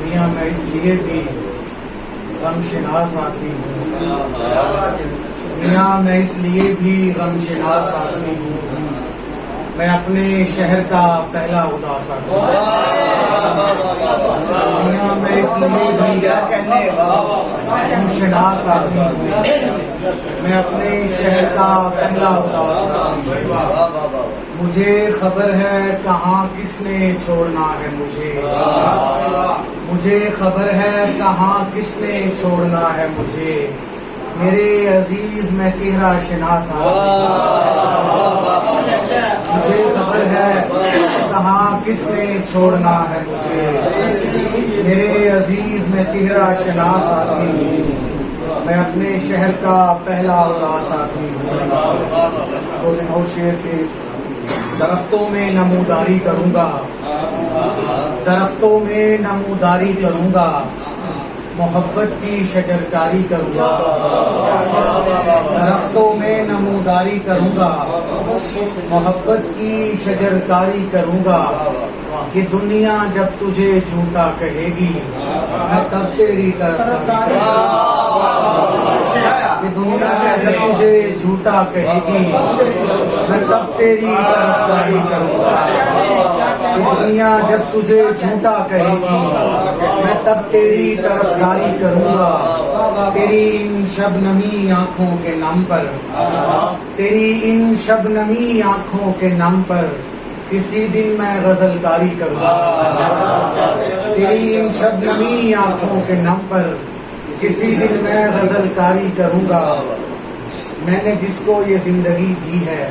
میاں میں اس لیے بھی غم شناس آدمی ہوں، میاں میں اس لیے بھی غم شناس آدمی ہوں، میں اپنے شہر کا پہلا اداس آدمی ہوں، میاں میں اس لیے بھی غم شناس آدمی ہوں، میں اپنے شہر کا پہلا اداس آدمی ہوں، مجھے خبر ہے کہاں کس نے چھوڑنا ہے مجھے خبر ہے کہاں کس نے چھوڑنا ہے مجھے، میرے عزیز میں چہرہ شناس آدمی ہوں، مجھے خبر ہے کہاں کس نے چھوڑنا ہے مجھے، میرے عزیز میں چہرہ شناس آدمی ہوں، میں اپنے شہر کا پہلا اداس آدمی ہوں۔ اور شعر کے درختوں میں نموداری کروں گا، درختوں میں نموداری کروں گا، محبت کی شجرکاری کروں گا، درختوں میں نموداری کروں گا، محبت کی شجرکاری کروں گا، کہ دنیا جب تجھے جھوٹا کہے گی میں تب تیری طرفداری کہ دنیا جب تجھے جھوٹا کہے گی میں تب تیری طرفداری کروں گا، کہ دنیا جب تجھے جھوٹا کہے گی میں تب تیری طرفداری کروں گا، تیری ان شبنمی آنکھوں کے نم پر، تیری ان شبنمی آنکھوں کے نم پر کسی دن میں غزل کاری کروں گا، تیری ان شبنمی آنکھوں کے نم پر کسی دن میں غزل کاری کروں گا، میں نے جس کو یہ زندگی دی ہے،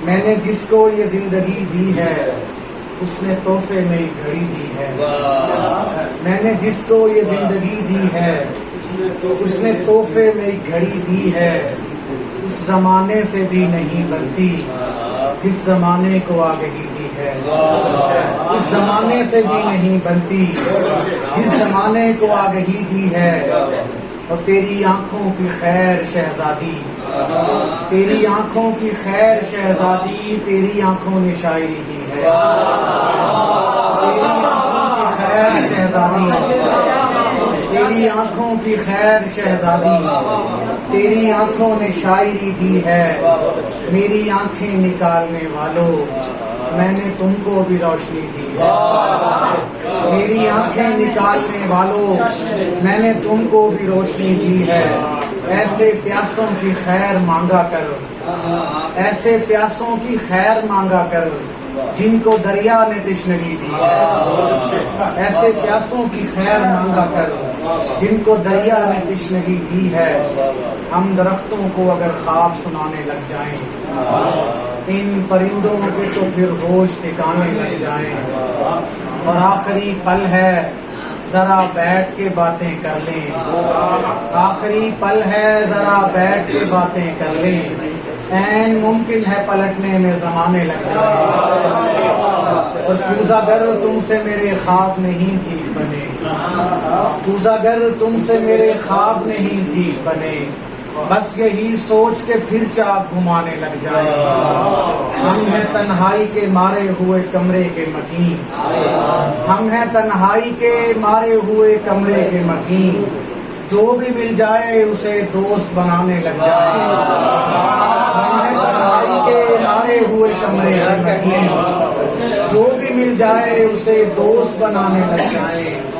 میں نے جس کو یہ زندگی دی ہے اس نے تحفے میں ایک گھڑی دی ہے، میں نے جس کو یہ زندگی دی ہے اس نے تحفے میں ایک گھڑی دی ہے، اس زمانے سے بھی نہیں بنتی جس زمانے کو آگہی دی ہے، اس زمانے سے بھی نہیں بنتی جس زمانے کو آگہی دی ہے، اور تیری آنکھوں کی خیر شہزادی، تیری آنکھوں کی خیر شہزادی، تیری آنکھوں نے شاعری دی ہے، تیری آنکھوں کی خیر شہزادی، تیری آنکھوں کی خیر شہزادی، تیری آنکھوں نے شاعری دی ہے، میری آنکھیں نکالنے والوں میں نے تم کو بھی روشنی دی ہے، میری آنکھیں نکالنے والوں میں نے تم کو بھی روشنی دی ہے، ایسے پیاسوں کی خیر مانگا کر، ایسے پیاسوں کی خیر مانگا کر جن کو دریا نے تشنگی دی ہے، ایسے پیاسوں کی خیر مانگا کر جن کو دریا نے تشنگی دی ہے، ہم درختوں کو اگر خواب سنانے لگ جائیں ان پرندوں کے تو پھر ہوش ٹھکانے لگ جائیں، اور آخری پل ہے ذرا بیٹھ کے باتیں کر لیں، آخری پل ہے ذرا بیٹھ کے باتیں کر لیں، عین ممکن ہے پلٹنے میں زمانے لگ جائیں، اور کوزہ گر تم سے میرے خواب نہیں ٹھیک بنے، کوزہ گر تم سے میرے خواب نہیں ٹھیک بنے، بس یہی سوچ کے پھر چاک گھمانے لگ جائیں، ہم ہیں تنہائی کے مارے ہوئے کمرے کے مکین، ہم ہیں تنہائی کے مارے ہوئے کمرے کے مکین، جو بھی مل جائے اسے دوست بنانے لگ جائیں، ہم ہیں تنہائی کے مارے ہوئے کمرے کے مکین، جو بھی مل جائے اسے دوست بنانے لگ جائیں۔